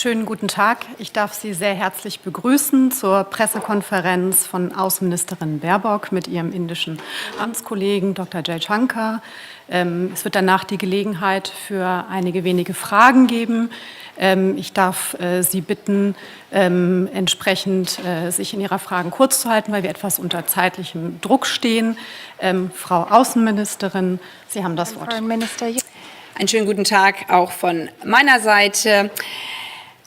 Schönen guten Tag. Ich darf Sie sehr herzlich begrüßen zur Pressekonferenz von Außenministerin Baerbock mit ihrem indischen Amtskollegen Dr. Jaishankar. Es wird danach die Gelegenheit für einige wenige Fragen geben. Ich darf Sie bitten, entsprechend sich in Ihrer Fragen kurz zu halten, weil wir etwas unter zeitlichem Druck stehen. Frau Außenministerin, Sie haben das Wort. Einen schönen guten Tag auch von meiner Seite.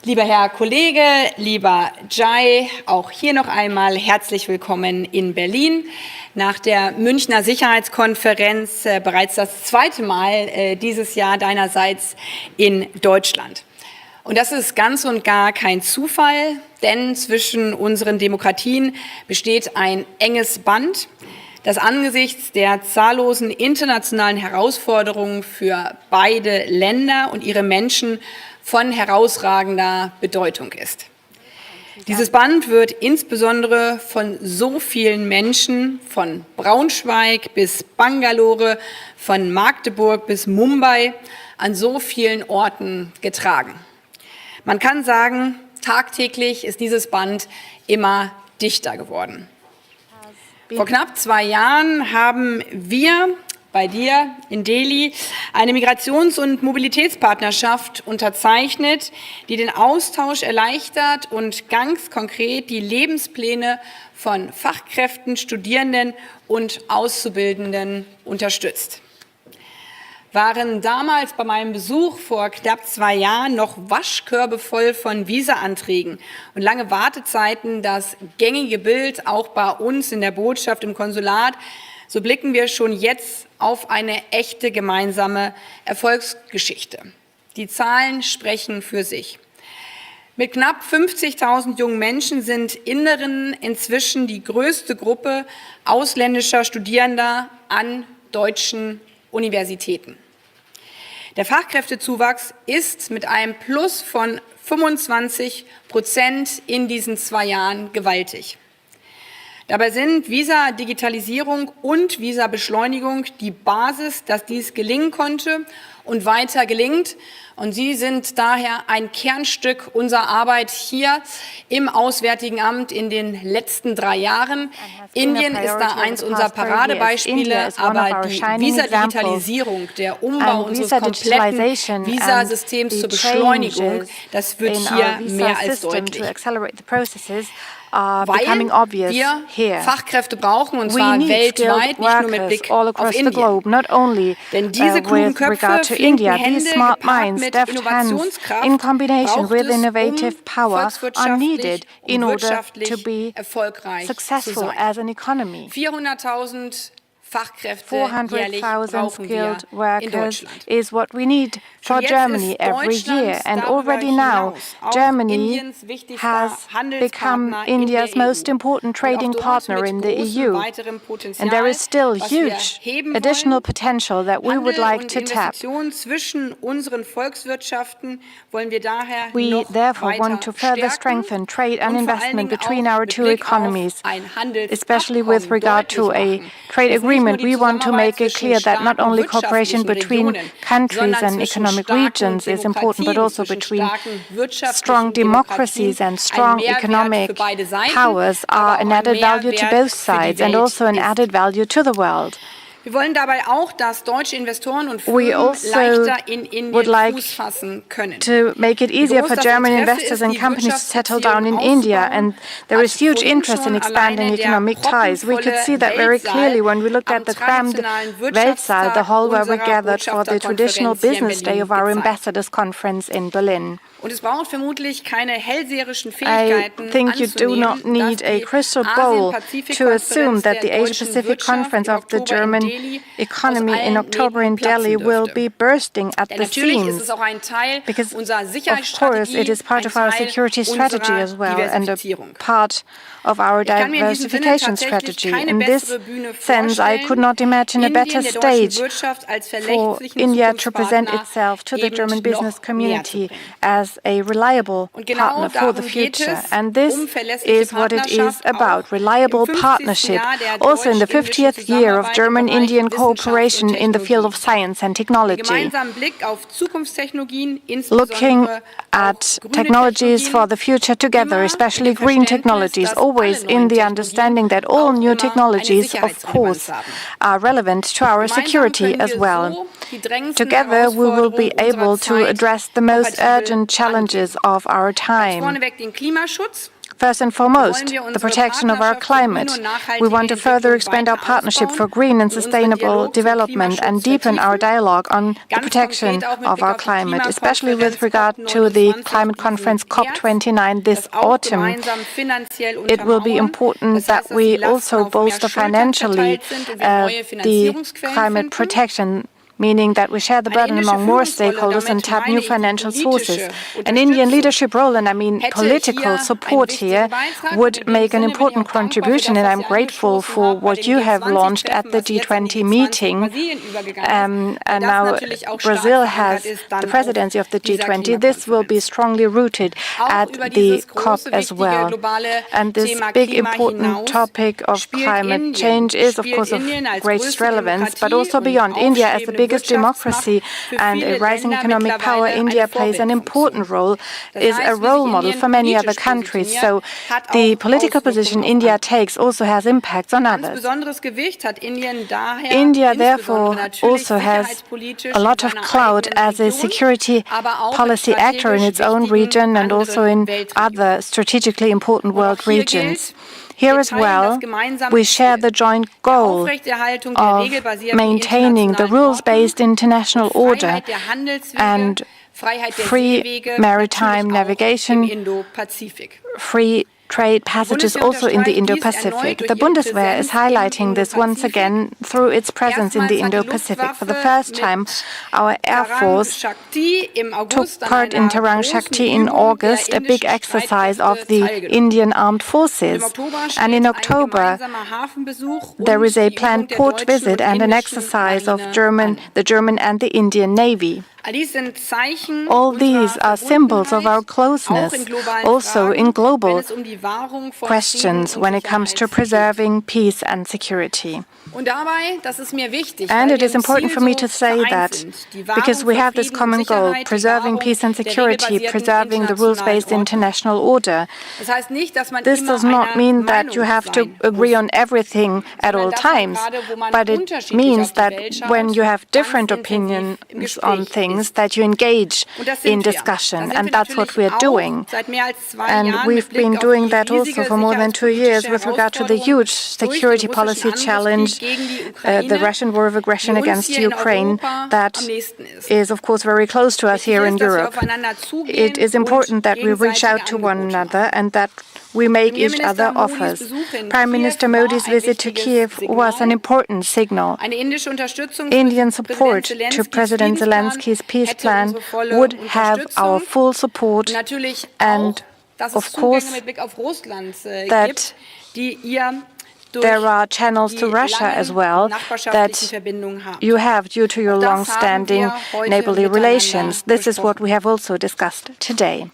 Lieber Herr Kollege, lieber Jai, auch hier noch einmal herzlich willkommen in Berlin. Nach der Münchner Sicherheitskonferenz bereits das zweite Mal dieses Jahr deinerseits in Deutschland. Und das ist ganz und gar kein Zufall, denn zwischen unseren Demokratien besteht ein enges Band, das angesichts der zahllosen internationalen Herausforderungen für beide Länder und ihre Menschen von herausragender Bedeutung ist. Dieses Band wird insbesondere von so vielen Menschen, von Braunschweig bis Bangalore, von Magdeburg bis Mumbai, an so vielen Orten getragen. Man kann sagen, tagtäglich ist dieses Band immer dichter geworden. Vor knapp 2 Jahren haben wir bei dir in Delhi eine Migrations- und Mobilitätspartnerschaft unterzeichnet, die den Austausch erleichtert und ganz konkret die Lebenspläne von Fachkräften, Studierenden und Auszubildenden unterstützt. Waren damals bei meinem Besuch vor knapp 2 Jahren noch Waschkörbe voll von Visa-Anträgen und lange Wartezeiten das gängige Bild auch bei uns in der Botschaft, im Konsulat, so blicken wir schon jetzt auf eine echte gemeinsame Erfolgsgeschichte. Die Zahlen sprechen für sich. Mit knapp 50.000 jungen Menschen sind Inderinnen inzwischen die größte Gruppe ausländischer Studierender an deutschen Universitäten. Der Fachkräftezuwachs ist mit einem Plus von 25% in diesen 2 Jahren gewaltig. Dabei sind Visa-Digitalisierung und Visa-Beschleunigung die Basis, dass dies gelingen konnte und weiter gelingt. Und sie sind daher ein Kernstück unserer Arbeit hier im Auswärtigen Amt in den letzten 3 Jahren. Indien ist da eins unserer Paradebeispiele, aber die Visa-Digitalisierung, der Umbau unseres kompletten Visasystems zur Beschleunigung, das wird hier mehr als deutlich. Weil wir Fachkräfte brauchen, und zwar weltweit, nicht nur mit Blick auf Indien. Denn diese klugen Köpfe, flinken Hände, gepaart mit Innovationskraft, braucht es, volkswirtschaftlich und wirtschaftlich erfolgreich zu sein. 400.000 Fachkräfte jährlich brauchen wir in Deutschland. Is what we need for Germany every year. And already now, Germany has become India's most important trading partner in the EU. And there is still huge additional potential that we would like to tap. We therefore want to further strengthen trade and investment between our 2 economies, especially with regard to a trade agreement. We want to make it clear that not only cooperation between countries and economic regions is important, but also between strong democracies and strong economic powers are an added value to both sides and also an added value to the world. Wir wollen dabei auch, dass deutsche Investoren und Firmen leichter in Indien Fuß fassen können. To make it easier for German investors and companies to settle down in India, and there is huge interest in expanding economic ties. We could see that very clearly when we looked at the crammed Weltsaal, the hall where we gathered for the traditional business day of our ambassadors conference in Berlin. Und es braucht vermutlich keine hellseherischen Fähigkeiten I think you do not need a crystal ball to assume that the Asia-Pacific Conference of the German economy in October in Delhi will be bursting at the seams, because of course it is part of our security strategy as well and a part of our diversification strategy. In this sense, I could not imagine a better stage for India to present itself to the German business community as a reliable partner for the future. And this is what it is about, reliable partnership. Also in the 50th year of German-Indian Indian cooperation in the field of science and technology. Looking at technologies for the future together, especially green technologies, always in the understanding that all new technologies, of course, are relevant to our security as well. Together, we will be able to address the most urgent challenges of our time. First and foremost, the protection of our climate. We want to further expand our partnership for green and sustainable development and deepen our dialogue on the protection of our climate, especially with regard to the climate conference COP29 this autumn. It will be important that we also bolster financially the climate protection, meaning that we share the burden among more stakeholders and tap new financial sources. An Indian leadership role, and I mean political support here, would make an important contribution, and I'm grateful for what you have launched at the G20 meeting. And now Brazil has the presidency of the G20. This will be strongly rooted at the COP as well. And this big important topic of climate change is, of course, of greatest relevance, but also beyond. India, as the biggest democracy and a rising economic power, India plays an important role, is a role model for many other countries. So the political position India takes also has impacts on others. India, therefore, also has a lot of clout as a security policy actor in its own region and also in other strategically important world regions. Here as well, we share the joint goal of maintaining the rules-based international order and free maritime navigation, free trade passages also in the Indo-Pacific. The Bundeswehr is highlighting this once again through its presence in the Indo-Pacific. For the first time, our Air Force took part in Tarang Shakti in August, a big exercise of the Indian Armed Forces. And in October, there is a planned port visit and an exercise of the German and the Indian Navy. All these are symbols of our closeness, also in global questions when it comes to preserving peace and security. And it is important for me to say that because we have this common goal, preserving peace and security, preserving the rules-based international order. This does not mean that you have to agree on everything at all times, but it means that when you have different opinions on things, that you engage in discussion, and that's what we're doing. And we've been doing that also for more than 2 years with regard to the huge security policy challenge, the Russian war of aggression against Ukraine, that is, of course, very close to us here in Europe. It is important that we reach out to one another and that we make each other offers. Prime Minister Modi's visit to Kiev was an important signal. Indian support to President Zelensky's peace plan would have our full support, and of course that there are channels to Russia as well that you have due to your long-standing neighborly relations. This is what we have also discussed today.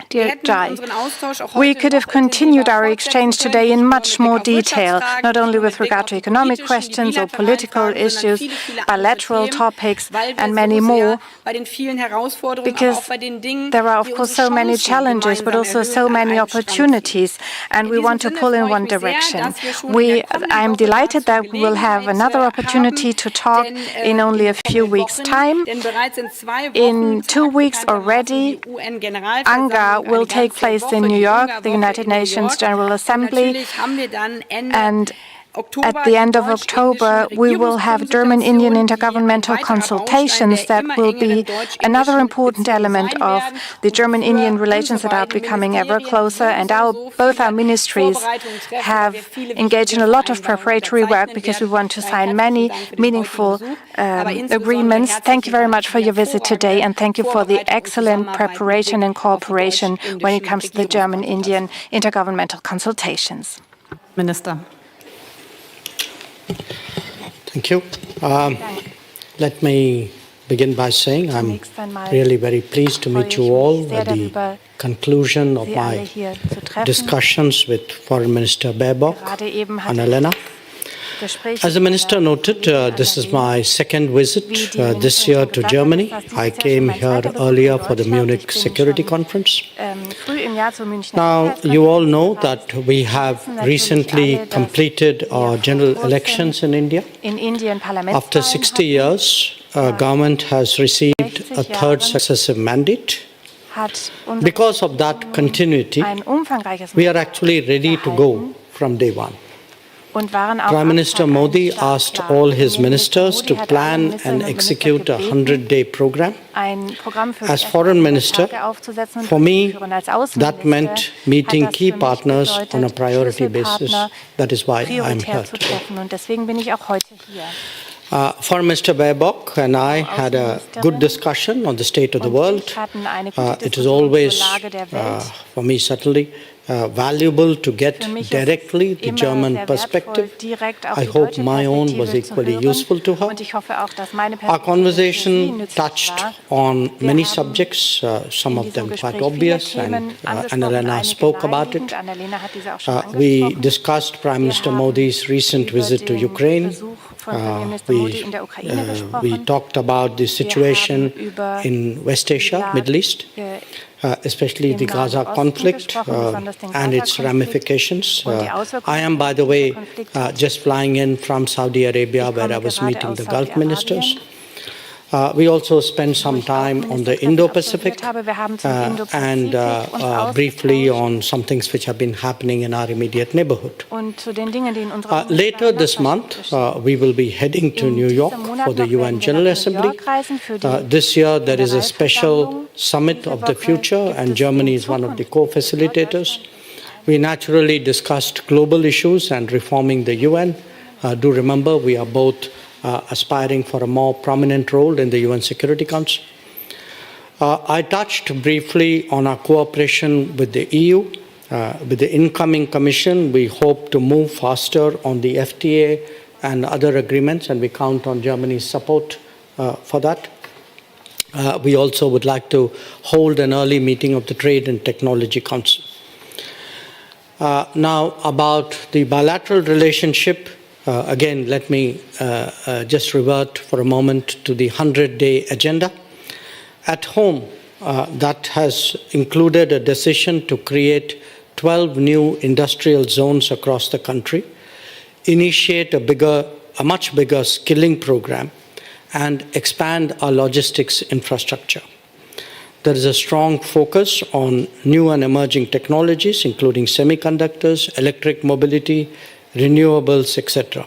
Dear Jai, we could have continued our exchange today in much more detail, not only with regard to economic questions or political issues, bilateral topics, and many more, because there are, of course, so many challenges, but also so many opportunities, and we want to pull in one direction. I'm delighted that we will have another opportunity to talk in only a few weeks' time. In 2 weeks already, UNGA will take place in New York, the United Nations General Assembly, and at the end of October, we will have German-Indian intergovernmental consultations that will be another important element of the German-Indian relations that are becoming ever closer. And both our ministries have engaged in a lot of preparatory work because we want to sign many meaningful agreements. Thank you very much for your visit today, and thank you for the excellent preparation and cooperation when it comes to the German-Indian intergovernmental consultations. Minister. Thank you. Let me begin by saying I'm really very pleased to meet you all at the conclusion of my discussions with Foreign Minister Baerbock, Annalena. Gespräche. As the Minister noted, this is my second visit this year to Germany. I came here earlier for the Munich Security Conference. Now, you all know that we have recently completed our general elections in India. After 60 years, our government has received a third successive mandate. Because of that continuity, we are actually ready to go from day one. Prime Minister Modi asked all his ministers to plan and execute a 100-day program. As Foreign Minister, for me, that meant meeting key partners on a priority basis. That is why I am here today. Foreign Minister Baerbock and I had a good discussion on the state of the world. It is always, for me certainly, valuable to get directly the German perspective. I hope my own was equally useful to her. Our conversation touched on many subjects, some of them quite obvious, and Annalena spoke about it. We discussed Prime Minister Modi's recent visit to Ukraine. We talked about the situation in West Asia, Middle East, especially the Gaza conflict and its ramifications. I am, by the way, just flying in from Saudi Arabia, where I was meeting the Gulf ministers. We also spent some time on the Indo-Pacific and briefly on some things which have been happening in our immediate neighborhood. Later this month, we will be heading to New York for the UN General Assembly. This year, there is a special summit of the future, and Germany is one of the co-facilitators. We naturally discussed global issues and reforming the UN. Do remember, we are both aspiring for a more prominent role in the UN Security Council. I touched briefly on our cooperation with the EU. With the incoming Commission, we hope to move faster on the FTA and other agreements, and we count on Germany's support for that. We also would like to hold an early meeting of the Trade and Technology Council. Now, about the bilateral relationship, again, let me just revert for a moment to the 100-day agenda. At home, that has included a decision to create 12 new industrial zones across the country, initiate a much bigger skilling program, and expand our logistics infrastructure. There is a strong focus on new and emerging technologies, including semiconductors, electric mobility, renewables, etc.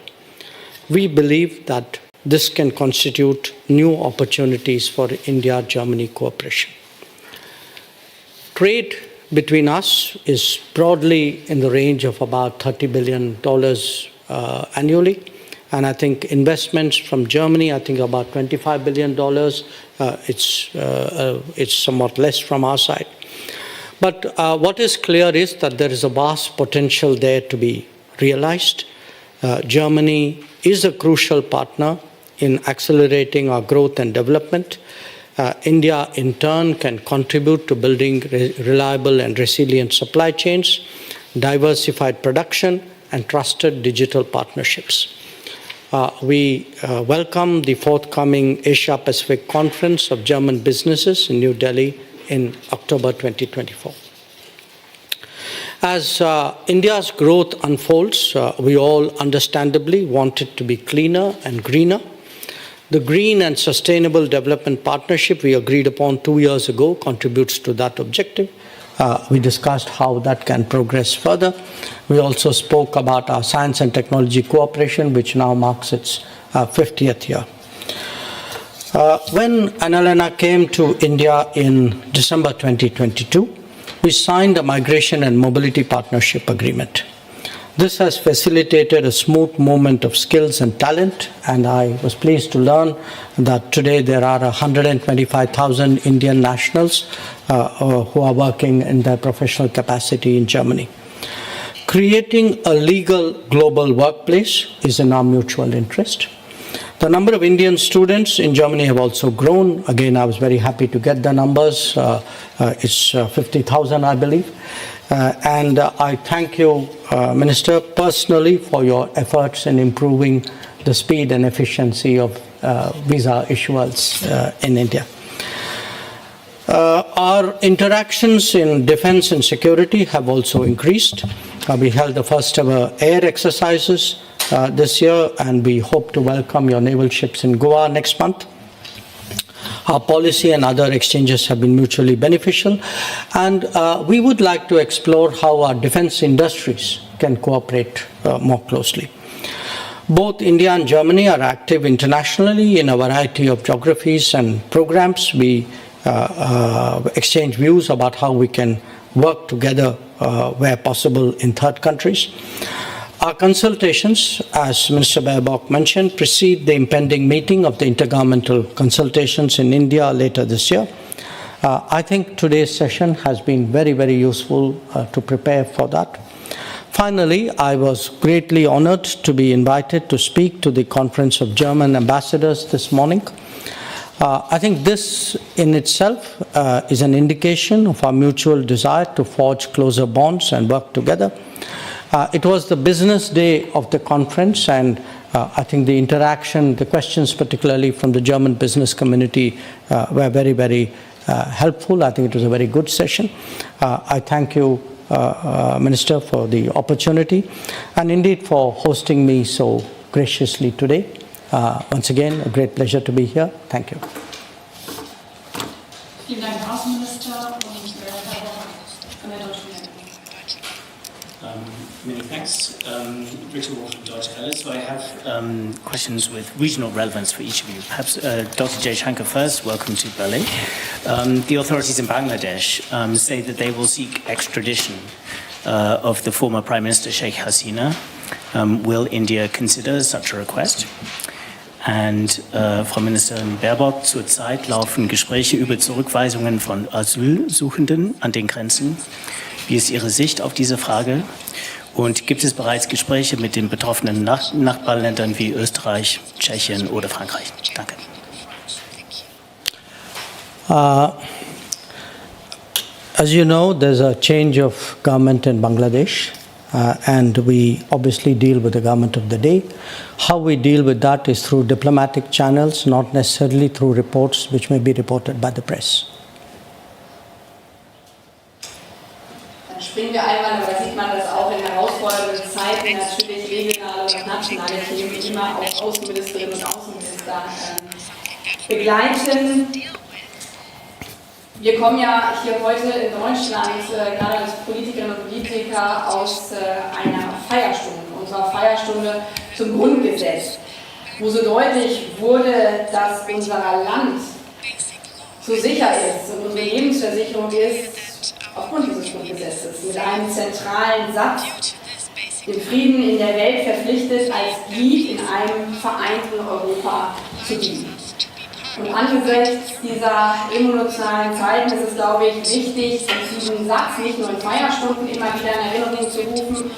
We believe that this can constitute new opportunities for India-Germany cooperation. Trade between us is broadly in the range of about $30 billion annually. And I think investments from Germany, I think about $25 billion. It's somewhat less from our side. But what is clear is that there is a vast potential there to be realized. Germany is a crucial partner in accelerating our growth and development. India, in turn, can contribute to building reliable and resilient supply chains, diversified production, and trusted digital partnerships. We welcome the forthcoming Asia-Pacific Conference of German Businesses in New Delhi in October 2024. As India's growth unfolds, we all understandably want it to be cleaner and greener. The Green and Sustainable Development Partnership we agreed upon 2 years ago contributes to that objective. We discussed how that can progress further. We also spoke about our science and technology cooperation, which now marks its 50th year. When Annalena came to India in December 2022, we signed a migration and mobility partnership agreement. This has facilitated a smooth movement of skills and talent, and I was pleased to learn that today there are 125,000 Indian nationals who are working in their professional capacity in Germany. Creating a legal global workplace is in our mutual interest. The number of Indian students in Germany have also grown. Again, I was very happy to get the numbers. It's 50,000, I believe. and I thank you, Minister, personally for your efforts in improving the speed and efficiency of visa issuance in India. Our interactions in defense and security have also increased. We held the first ever air exercises this year, and we hope to welcome your naval ships in Goa next month. Our policy and other exchanges have been mutually beneficial, and we would like to explore how our defense industries can cooperate more closely. Both India and Germany are active internationally in a variety of geographies and programs. We exchange views about how we can work together where possible in third countries. Our consultations, as Minister Baerbock mentioned, precede the impending meeting of the Intergovernmental Consultations in India later this year. I think today's session has been very, very useful to prepare for that. Finally, I was greatly honored to be invited to speak to the Conference of German Ambassadors this morning. I think this in itself is an indication of our mutual desire to forge closer bonds and work together. It was the business day of the conference, and I think the interaction, the questions particularly from the German business community were very, very helpful. I think it was a very good session. I thank you, Minister, for the opportunity and indeed for hosting me so graciously today. Once again, a great pleasure to be here. Thank you. Vielen Dank, Herr Außenminister und Herr Baerbock von der deutschen Regierung. Many thanks. Richard Wall from Deutsche Welle. So I have questions with regional relevance for each of you. Perhaps Dr. Jaishankar first. Welcome to Berlin. The authorities in Bangladesh say that they will seek extradition of the former Prime Minister Sheikh Hasina. Will India consider such a request? And Frau Ministerin Baerbock, zurzeit laufen Gespräche über Zurückweisungen von Asylsuchenden an den Grenzen. Wie ist Ihre Sicht auf diese Frage? Und gibt es bereits Gespräche mit den betroffenen Nachbarländern wie Österreich, Tschechien oder Frankreich? Danke. As you know, there's a change of government in Bangladesh, and we obviously deal with the government of the day. How we deal with that is through diplomatic channels, not necessarily through reports which may be reported by the press. Springen wir einmal, aber da sieht man, dass auch in herausfordernden Zeiten natürlich regionale und nationale Themen immer auch Außenministerinnen und Außenminister begleiten. Wir kommen ja hier heute in Deutschland, gerade als Politikerinnen und Politiker, aus einer Feierstunde, unserer Feierstunde zum Grundgesetz, wo so deutlich wurde, dass unser Land so sicher ist und unsere Lebensversicherung ist, aufgrund dieses Grundgesetzes, mit einem zentralen Satz, dem Frieden in der Welt verpflichtet, als Glied in einem vereinten Europa zu dienen. Und angesichts dieser emotionalen Zeiten ist es, glaube ich, wichtig, diesen Satz nicht nur in Feierstunden immer wieder in Erinnerung zu rufen,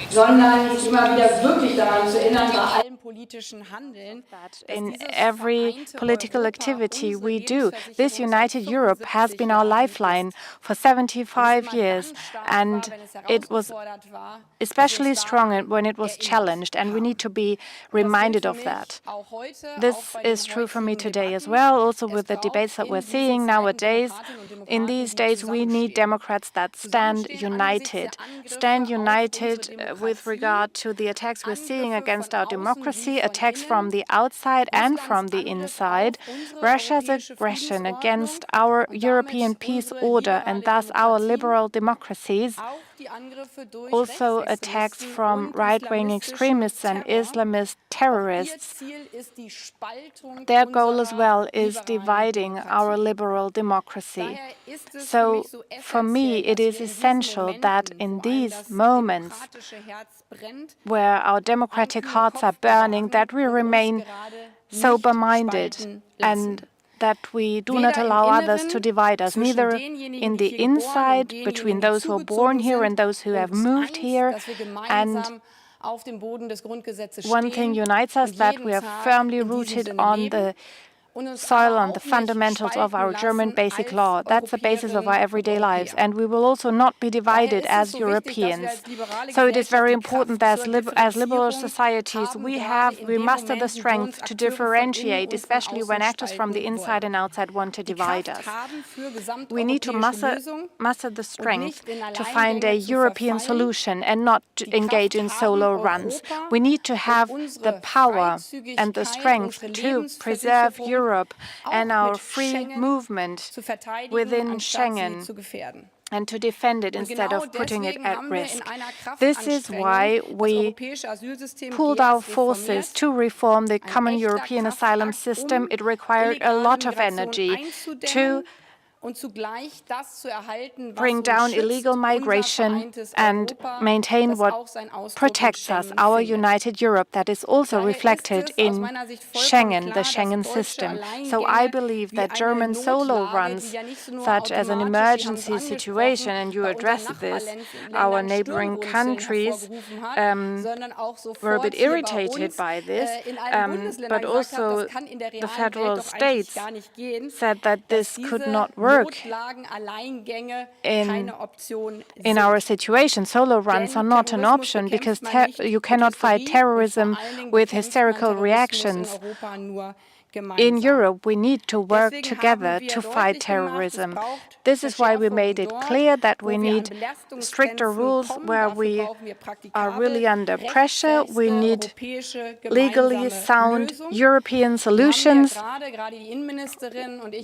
sondern sich immer wieder wirklich daran zu erinnern, bei allem politischen Handeln, in every political activity we do. This united Europe has been our lifeline for 75 years, and it was especially strong when it was challenged, and we need to be reminded of that. This is true for me today as well, also with the debates that we're seeing nowadays. In these days, we need Democrats that stand united with regard to the attacks we're seeing against our democracy, attacks from the outside and from the inside, Russia's aggression against our European peace order and thus our liberal democracies, also attacks from right-wing extremists and Islamist terrorists. Their goal as well is dividing our liberal democracy. So for me, it is essential that in these moments where our democratic hearts are burning, that we remain sober-minded and that we do not allow others to divide us, neither in the inside, between those who are born here and those who have moved here. And one thing unites us, that we are firmly rooted on the soil on the fundamentals of our German basic law. That's the basis of our everyday lives. And we will also not be divided as Europeans. So it is very important that as liberal societies, we muster the strength to differentiate, especially when actors from the inside and outside want to divide us. We need to muster the strength to find a European solution and not to engage in solo runs. We need to have the power and the strength to preserve Europe and our free movement within Schengen and to defend it instead of putting it at risk. This is why we pooled our forces to reform the common European asylum system. It required a lot of energy to bring down illegal migration and maintain what protects us, our united Europe, that is also reflected in Schengen, the Schengen system. So I believe that German solo runs, such as an emergency situation, and you addressed this, our neighboring countries were a bit irritated by this, but also the federal states said that this could not work in our situation. Solo runs are not an option because you cannot fight terrorism with hysterical reactions. In Europe, we need to work together to fight terrorism. This is why we made it clear that we need stricter rules where we are really under pressure. We need legally sound European solutions.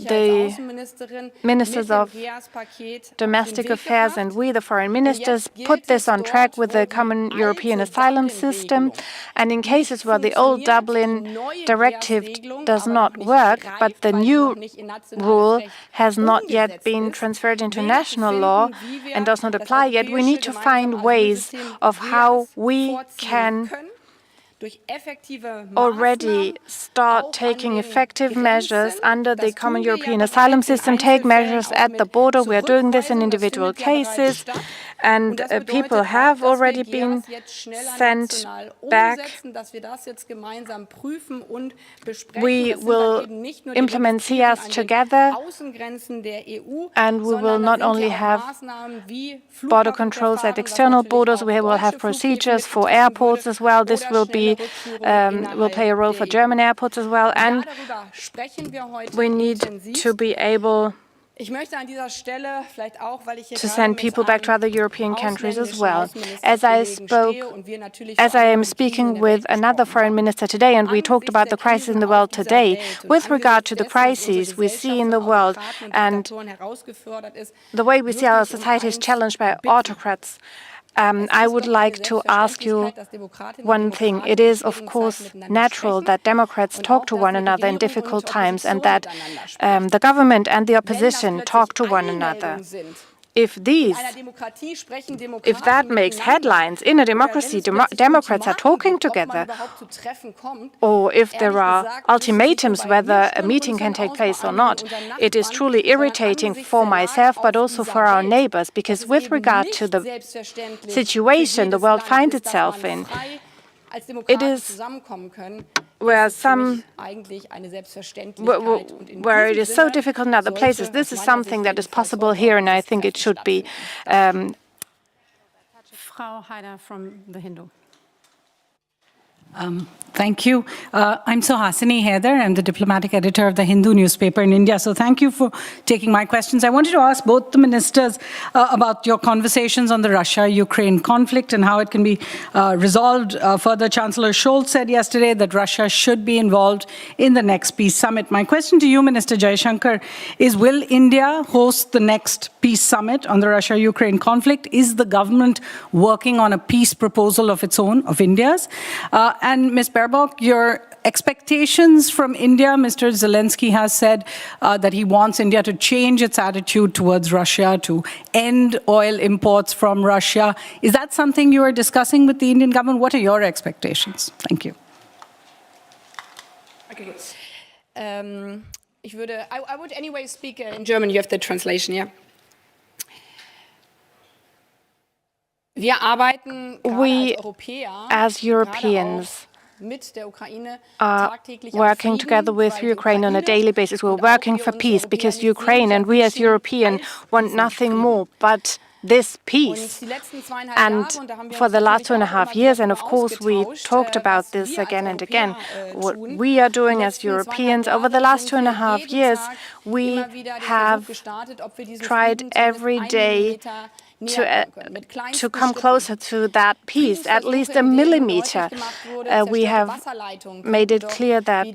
The ministers of domestic affairs and we, the foreign ministers, put this on track with the common European asylum system. And in cases where the old Dublin directive does not work, but the new rule has not yet been transferred into national law and does not apply yet, we need to find ways of how we can already start taking effective measures under the common European asylum system, take measures at the border. We are doing this in individual cases, and people have already been sent back. We will implement CS together, and we will not only have border controls at external borders, we will have procedures for airports as well. This will play a role for German airports as well, and we need to be able to send people back to other European countries as well. As I am speaking with another foreign minister today, and we talked about the crisis in the world today, with regard to the crises we see in the world and the way we see our societies challenged by autocrats, I would like to ask you one thing. It is, of course, natural that Democrats talk to one another in difficult times and that the government and the opposition talk to one another. If that makes headlines in a democracy, Democrats are talking together, or if there are ultimatums whether a meeting can take place or not, it is truly irritating for myself, but also for our neighbors, because with regard to the situation the world finds itself in, it is where it is so difficult in other places. This is something that is possible here, and I think it should be. Frau Haider from the Hindu. Thank you. I'm Suhasini Haider. I'm the diplomatic editor of the Hindu newspaper in India. So thank you for taking my questions. I wanted to ask both the ministers about your conversations on the Russia-Ukraine conflict and how it can be resolved. Further, Chancellor Scholz said yesterday that Russia should be involved in the next peace summit. My question to you, Minister Jaishankar, is will India host the next peace summit on the Russia-Ukraine conflict? Is the government working on a peace proposal of its own, of India's? And Ms. Baerbock, your expectations from India, Mr. Zelensky has said that he wants India to change its attitude towards Russia, to end oil imports from Russia. Is that something you are discussing with the Indian government? What are your expectations? Thank you. Okay, good. I would anyway speak in German. You have the translation, yeah? We, as Europeans, are working together with Ukraine on a daily basis. We're working for peace because Ukraine and we as Europeans want nothing more but this peace. And for the last 2.5 years, and of course we talked about this again and again, what we are doing as Europeans over the last 2.5 years, we have tried every day to come closer to that peace, at least a millimeter. We have made it clear that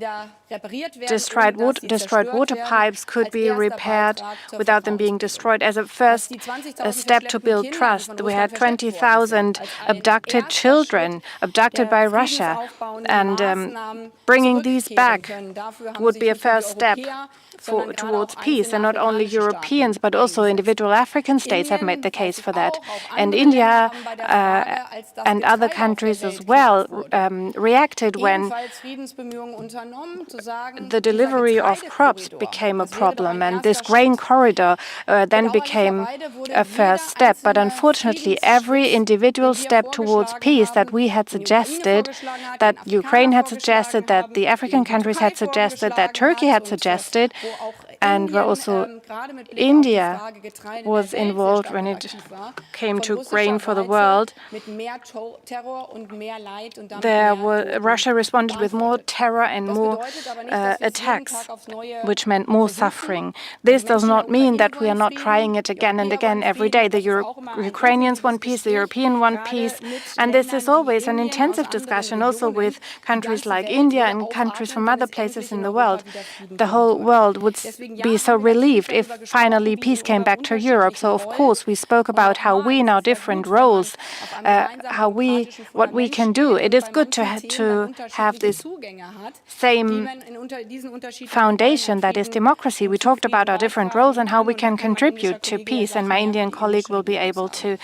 destroyed water pipes could be repaired without them being destroyed. As a first step to build trust, we had 20,000 abducted children, abducted by Russia, and bringing these back would be a first step towards peace. And not only Europeans, but also individual African states have made the case for that. And India and other countries as well reacted when the delivery of crops became a problem, and this grain corridor then became a first step. But unfortunately, every individual step towards peace that we had suggested, that Ukraine had suggested, that the African countries had suggested, that Turkey had suggested, and where also India was involved when it came to grain for the world, Russia responded with more terror and more attacks, which meant more suffering. This does not mean that we are not trying it again and again every day. The Ukrainians want peace, the Europeans want peace, and this is always an intensive discussion also with countries like India and countries from other places in the world. The whole world would be so relieved if finally peace came back to Europe. So of course we spoke about how we in our different roles, what we can do. It is good to have this same foundation that is democracy. We talked about our different roles and how we can contribute to peace, and my Indian colleague will be able to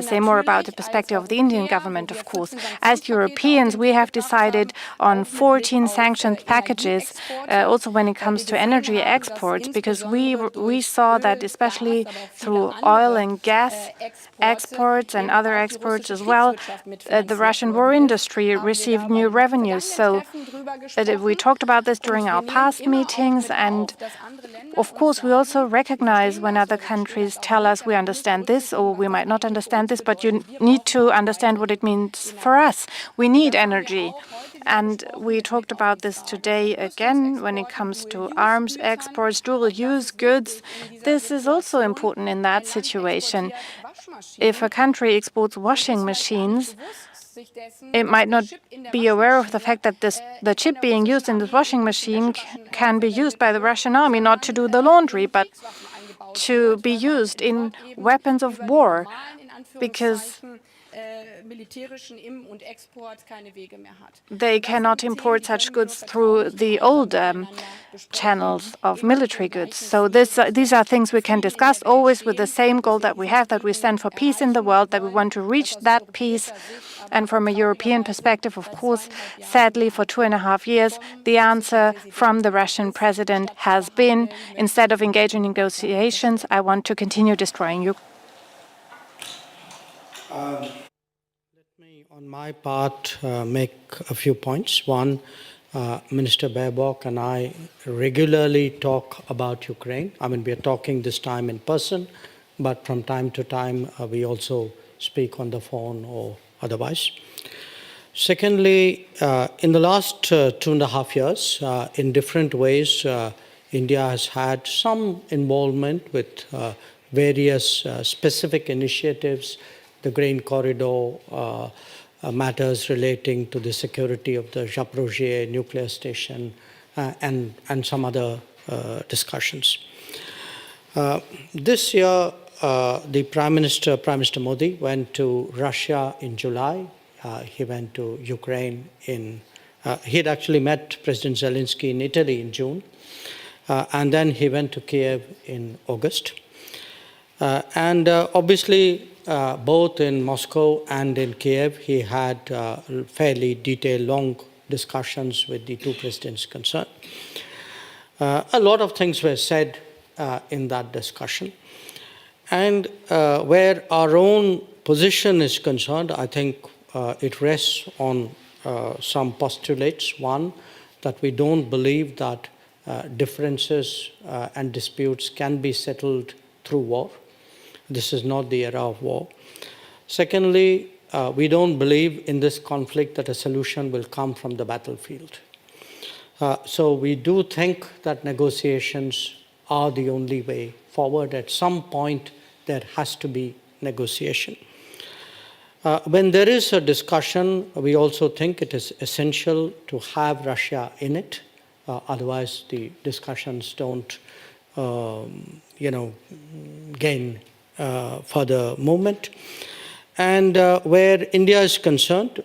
say more about the perspective of the Indian government, of course. As Europeans, we have decided on 14 sanctions packages, also when it comes to energy exports, because we saw that especially through oil and gas exports and other exports as well, the Russian war industry received new revenues. So we talked about this during our past meetings, and of course we also recognize when other countries tell us we understand this or we might not understand this, but you need to understand what it means for us. We need energy. And we talked about this today again when it comes to arms exports, dual-use goods. This is also important in that situation. If a country exports washing machines, it might not be aware of the fact that the chip being used in this washing machine can be used by the Russian army not to do the laundry, but to be used in weapons of war, because they cannot import such goods through the old channels of military goods. So these are things we can discuss, always with the same goal that we have, that we stand for peace in the world, that we want to reach that peace. And from a European perspective, of course, sadly, for 2.5 years, the answer from the Russian president has been, instead of engaging in negotiations, I want to continue destroying you. Let me, on my part, make a few points. One, Minister Baerbock and I regularly talk about Ukraine. I mean, we are talking this time in person, but from time to time, we also speak on the phone or otherwise. Secondly, in the last 2.5 years, in different ways, India has had some involvement with various specific initiatives, the grain corridor, matters relating to the security of the Zaporizhzhia nuclear station, and some other discussions. This year, the Prime Minister Modi, went to Russia in July. He went to Ukraine he had actually met President Zelensky in Italy in June. And then he went to Kiev in August. And obviously, both in Moscow and in Kiev, he had fairly detailed, long discussions with the two presidents concerned. A lot of things were said in that discussion. And where our own position is concerned, I think it rests on some postulates. One, that we don't believe that differences and disputes can be settled through war. This is not the era of war. Secondly, we don't believe in this conflict that a solution will come from the battlefield. So we do think that negotiations are the only way forward. At some point, there has to be negotiation. When there is a discussion, we also think it is essential to have Russia in it. Otherwise, the discussions don't, gain further movement. And where India is concerned,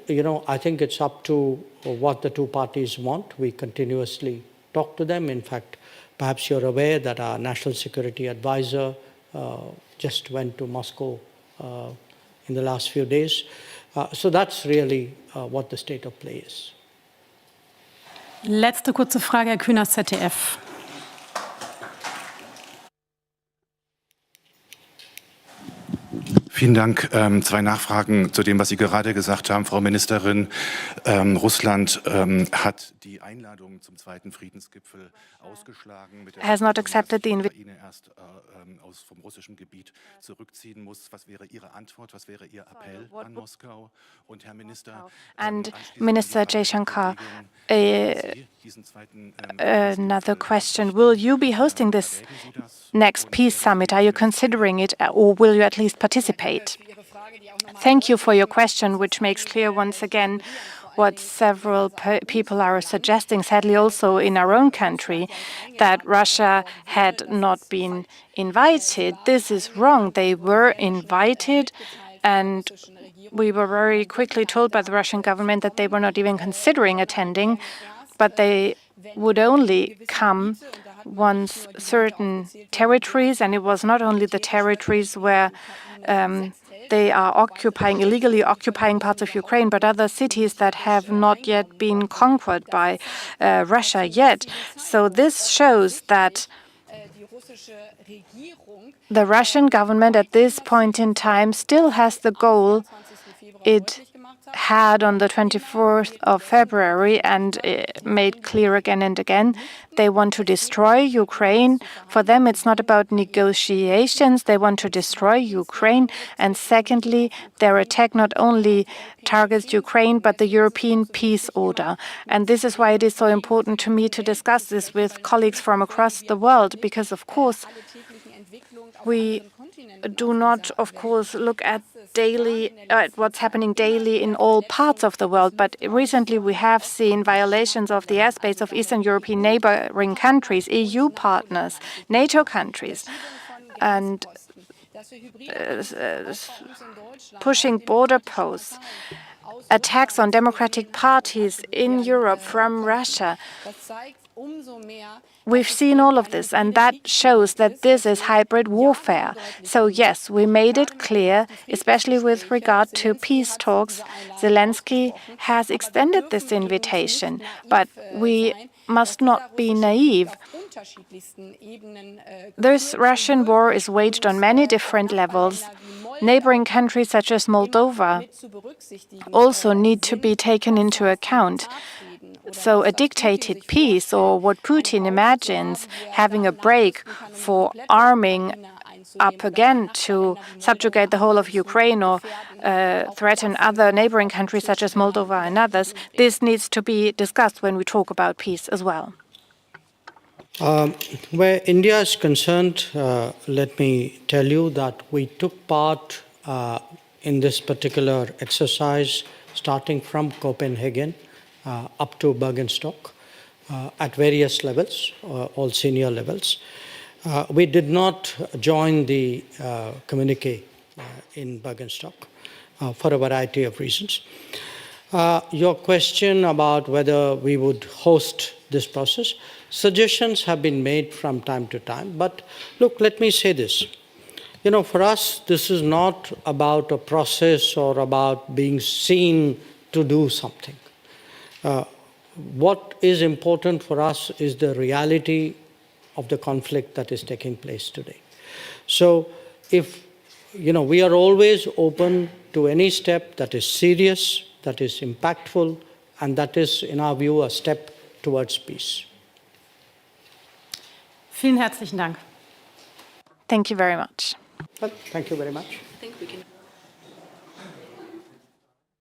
I think it's up to what the two parties want. We continuously talk to them. In fact, perhaps you're aware that our national security advisor just went to Moscow in the last few days. So that's really what the state of play is. Letzte kurze Frage, Herr Kühners, ZDF. Vielen Dank. Zwei Nachfragen zu dem, was Sie gerade gesagt haben, Frau Ministerin. Russland hat die Einladung zum zweiten Friedensgipfel ausgeschlagen. Mit der has not accepted the invitation. Ukraine erst vom russischen Gebiet zurückziehen muss. Was wäre Ihre Antwort? Was wäre Ihr Appell an Moskau? Und Herr Minister, And Minister Jaishankar, another question. Will you be hosting this next peace summit? Are you considering it, or will you at least participate? Thank you for your question, which makes clear once again what several people are suggesting, sadly also in our own country, that Russia had not been invited. This is wrong. They were invited, and we were very quickly told by the Russian government that they were not even considering attending, but they would only come once certain territories, and it was not only the territories where they are illegally occupying parts of Ukraine, but other cities that have not yet been conquered by Russia yet. So this shows that the Russian government at this point in time still has the goal it had on the 24th of February and made clear again and again. They want to destroy Ukraine. For them, it's not about negotiations. They want to destroy Ukraine. And secondly, their attack not only targets Ukraine, but the European peace order. And this is why it is so important to me to discuss this with colleagues from across the world, because, of course, we do not, of course, look at what's happening daily in all parts of the world. But recently we have seen violations of the airspace of Eastern European neighboring countries, EU partners, NATO countries, and pushing border posts, attacks on democratic parties in Europe from Russia. We've seen all of this, and that shows that this is hybrid warfare. So yes, we made it clear, especially with regard to peace talks. Zelensky has extended this invitation, but we must not be naive. This Russian war is waged on many different levels. Neighboring countries such as Moldova also need to be taken into account. So a dictated peace, or what Putin imagines, having a break for arming up again to subjugate the whole of Ukraine or threaten other neighboring countries such as Moldova and others, this needs to be discussed when we talk about peace as well. Where India is concerned, let me tell you that we took part in this particular exercise starting from Copenhagen up to Bergenstock at various levels, all senior levels. We did not join the communique in Bergenstock for a variety of reasons. Your question about whether we would host this process, suggestions have been made from time to time. But look, let me say this. For us, this is not about a process or about being seen to do something. What is important for us is the reality of the conflict that is taking place today. So if, we are always open to any step that is serious, that is impactful, and that is, in our view, a step towards peace. Vielen herzlichen Dank. Thank you very much. Thank you very much. I think we can